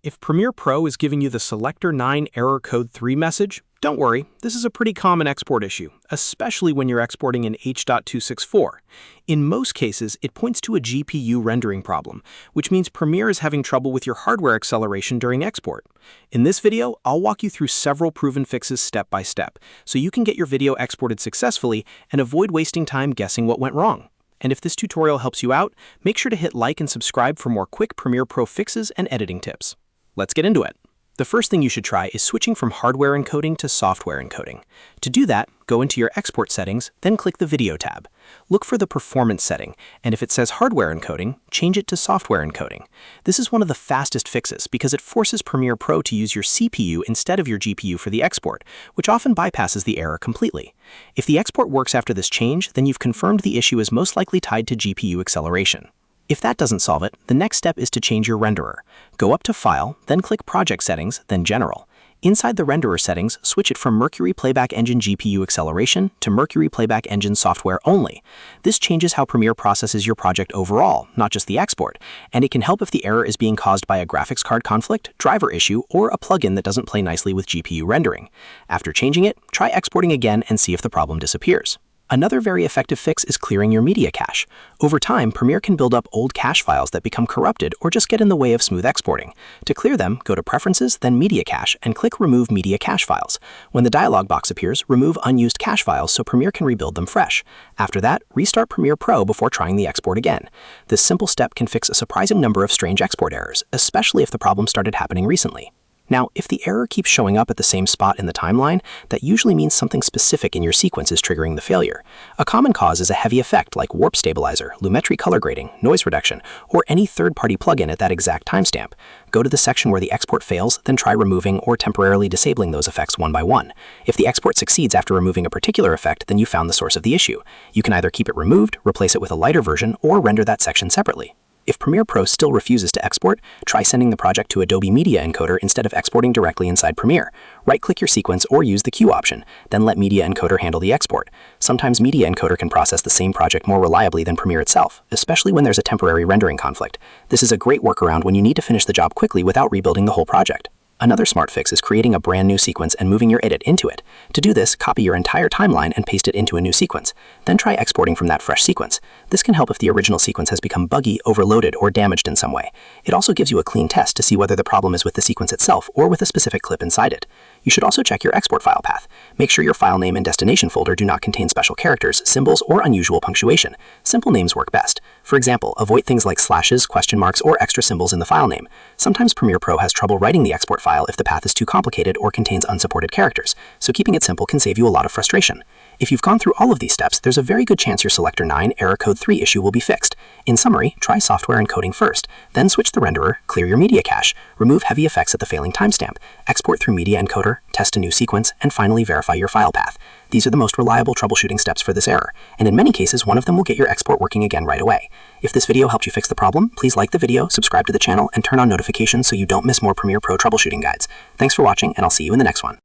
If Premiere Pro is giving you the Selector 9 error code 3 message, don't worry, this is a pretty common export issue, especially when you're exporting in H.264. In most cases, it points to a GPU rendering problem, which means Premiere is having trouble with your hardware acceleration during export. In this video, I'll walk you through several proven fixes step by step, so you can get your video exported successfully and avoid wasting time guessing what went wrong. And if this tutorial helps you out, make sure to hit like and subscribe for more quick Premiere Pro fixes and editing tips. Let's get into it. The first thing you should try is switching from hardware encoding to software encoding. To do that, go into your export settings, then click the Video tab. Look for the Performance setting, and if it says hardware encoding, change it to software encoding. This is one of the fastest fixes because it forces Premiere Pro to use your CPU instead of your GPU for the export, which often bypasses the error completely. If the export works after this change, then you've confirmed the issue is most likely tied to GPU acceleration. If that doesn't solve it, the next step is to change your renderer. Go up to File, then click Project Settings, then General. Inside the renderer settings, switch it from Mercury Playback Engine GPU Acceleration to Mercury Playback Engine Software Only. This changes how Premiere processes your project overall, not just the export, and it can help if the error is being caused by a graphics card conflict, driver issue, or a plugin that doesn't play nicely with GPU rendering. After changing it, try exporting again and see if the problem disappears. Another very effective fix is clearing your media cache. Over time, Premiere can build up old cache files that become corrupted or just get in the way of smooth exporting. To clear them, go to Preferences, then Media Cache, and click Remove Media Cache Files. When the dialog box appears, remove unused cache files so Premiere can rebuild them fresh. After that, restart Premiere Pro before trying the export again. This simple step can fix a surprising number of strange export errors, especially if the problem started happening recently. Now, if the error keeps showing up at the same spot in the timeline, that usually means something specific in your sequence is triggering the failure. A common cause is a heavy effect like warp stabilizer, lumetri color grading, noise reduction, or any third-party plugin at that exact timestamp. Go to the section where the export fails, then try removing or temporarily disabling those effects one by one. If the export succeeds after removing a particular effect, then you found the source of the issue. You can either keep it removed, replace it with a lighter version, or render that section separately. If Premiere Pro still refuses to export, try sending the project to Adobe Media Encoder instead of exporting directly inside Premiere. Right-click your sequence or use the Q option, then let Media Encoder handle the export. Sometimes Media Encoder can process the same project more reliably than Premiere itself, especially when there's a temporary rendering conflict. This is a great workaround when you need to finish the job quickly without rebuilding the whole project. Another smart fix is creating a brand new sequence and moving your edit into it. To do this, copy your entire timeline and paste it into a new sequence. Then try exporting from that fresh sequence. This can help if the original sequence has become buggy, overloaded, or damaged in some way. It also gives you a clean test to see whether the problem is with the sequence itself or with a specific clip inside it. You should also check your export file path. Make sure your file name and destination folder do not contain special characters, symbols, or unusual punctuation. Simple names work best. For example, avoid things like slashes, question marks, or extra symbols in the file name. Sometimes Premiere Pro has trouble writing the export file if the path is too complicated or contains unsupported characters, so keeping it simple can save you a lot of frustration. If you've gone through all of these steps, there's a very good chance your Selector 9 error code 3 issue will be fixed. In summary, try software encoding first, then switch the renderer, clear your media cache, remove heavy effects at the failing timestamp, export through Media Encoder, test a new sequence, and finally verify your file path. These are the most reliable troubleshooting steps for this error, and in many cases, one of them will get your export working again right away. If this video helped you fix the problem, please like the video, subscribe to the channel, and turn on notifications so you don't miss more Premiere Pro troubleshooting guides. Thanks for watching, and I'll see you in the next one.